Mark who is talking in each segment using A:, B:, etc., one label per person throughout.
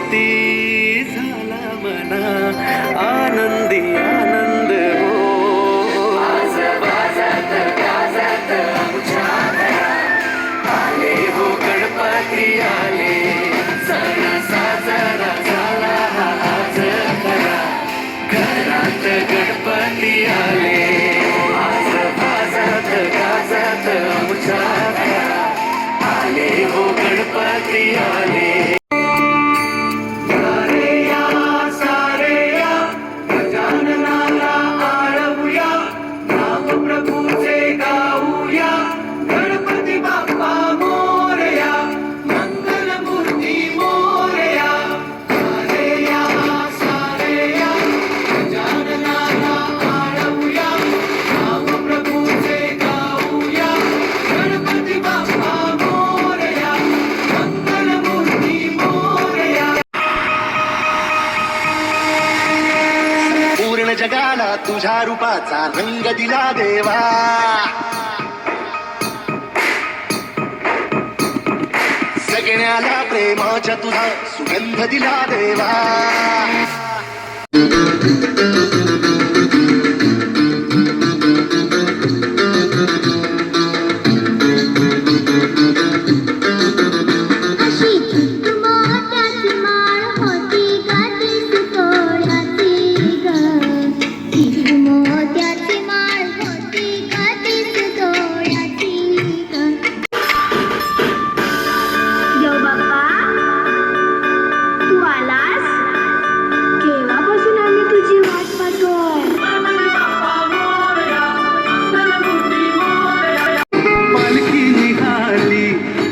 A: गणपती झाला मना आनंदी आनंद हो. आज वाजत गाजत आमच्या घरात आले हो गणपती आले. सण साजरा झाला हा आज खरा, घरात गणपती आले. आज वाजत गाजत आमच्या घरात आले हो गणपती आले.
B: जगाला तुझ्या रूपाचा रंग दिला देवा. सगळ्याला प्रेमाच्या तुझा सुगंध दिला देवा.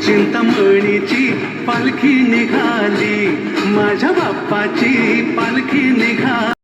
A: चिंतामणीची पालखी निघाली, माझ्या बाप्पाची पालखी निघाली.